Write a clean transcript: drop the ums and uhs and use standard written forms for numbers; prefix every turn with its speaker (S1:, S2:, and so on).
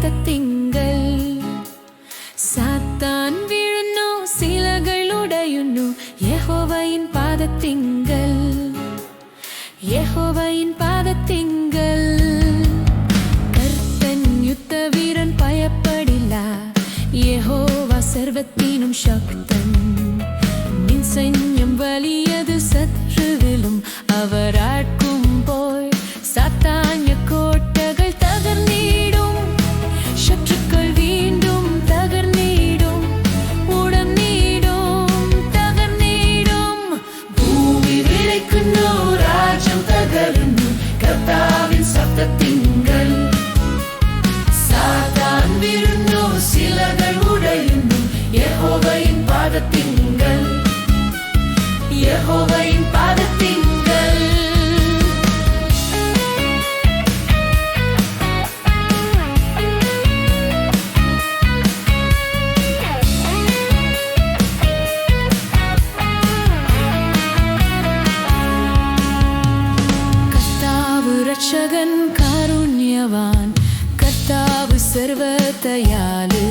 S1: சத்தத்திங்கள் சாத்தான் விழுന്നു சிலகளுடையுന്നു யெகோவாயின் பாதத்திங்கள் யெகோவாயின் பாதத்திங்கள் கர்த்தன் யுத்த வீரன் பயப்படிല്ല யெகோவா സർവ്വത്തിനും ശക്തൻ നിൻ സൈന്യം വലിയത് ശത്രുവിലും അവരാട്കുമ്പോൾ സാത്താന്യ കോട്ടകൾ തകർന്നിടും ശത്രുക്കൾ വീണ്ടും തകർന്നിടും ഉടനീടും തകർന്നിടും ഭൂമി വിറയ്ക്കുന്നു രാജ്യം തകരുന്നു കർത്താവിൻ ശബ്ദത്തിങ്കൽ സാത്താൻ വീഴുന്നു ശിലകൾ ഉടയുന്നു യഹോവയിൻ പാദത്തിങ്കൽ യഹോവയിൻ പാദത്തിങ്കൽ കർത്താവ് രക്ഷകൻ കാരുണ്യവാൻ കർത്താവ് സർവ്വദയാലു